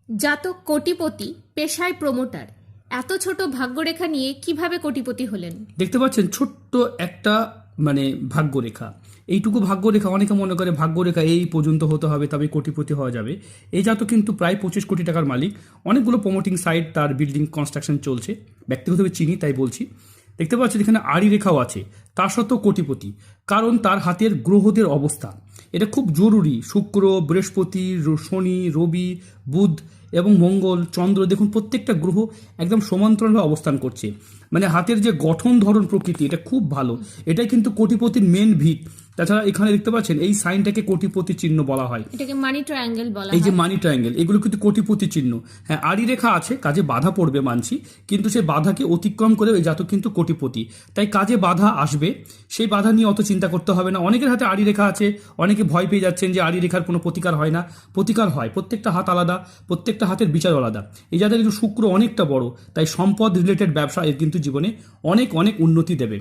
জাতক কোটিপতি, পেশায় প্রমোটার, এত ছোট ভাগ্যরেখা নিয়ে কিভাবে কোটিপতি হলেন? দেখতে পাচ্ছেন ছোট্ট একটা ভাগ্যরেখা। এইটুকু ভাগ্যরেখা, অনেকে মনে করে ভাগ্যরেখা এই পর্যন্ত হতে হবে তবে কোটিপতি হওয়া যাবে। এই জাতক কিন্তু প্রায় 25 কোটি টাকার মালিক। অনেকগুলো প্রমোটিং সাইট, তার বিল্ডিং কনস্ট্রাকশন চলছে। ব্যক্তিগতভাবে চিনি, তাই বলছি। দেখতে পাচ্ছেন এখানে আড়ি রেখাও আছে, তার সত্ত্বেও কোটিপতি, কারণ তার হাতের গ্রহদের অবস্থা এটা খুব জরুরি। শুক্র, বৃহস্পতি, শনি, রবি, বুধ এবং মঙ্গল, চন্দ্র, দেখুন প্রত্যেকটা গ্রহ একদম সমান্তরালভাবে অবস্থান করছে। হাতের যে গঠন ধরন প্রকৃতি এটা খুব ভালো। এটাই কিন্তু কোটিপতির মেন ভিত। তাছাড়া এখানে দেখতে পাচ্ছেন এই সাইনটাকে কোটিপতি চিহ্ন বলা হয়। এটাকে মানি ট্রায়াঙ্গেল বলা এই যে হয়। মানি ট্রায়াঙ্গেল, এগুলো কিন্তু কোটিপতি চিহ্ন। হ্যাঁ, আড়ি রেখা আছে, কাজে বাধা পড়বে মানছি, কিন্তু সেই বাধাকে অতিক্রম করে ওই জাতক কিন্তু কোটিপতি। তাই কাজে বাধা আসবে, সেই বাধা নিয়ে অত চিন্তা করতে হবে না। অনেকের হাতে আড়ি রেখা আছে, অনেকে ভয় পেয়ে যাচ্ছেন যে আড়ি রেখার কোনো প্রতিকার হয় না। প্রতিকার হয়, প্রত্যেকটা হাত আলাদা, প্রত্যেকটা হাতের বিচার আলাদা। এই জাতকের কিন্তু শুক্র অনেকটা বড়, তাই সম্পদ রিলেটেড ব্যবসা এর কিন্তু জীবনে অনেক অনেক উন্নতি দেবে।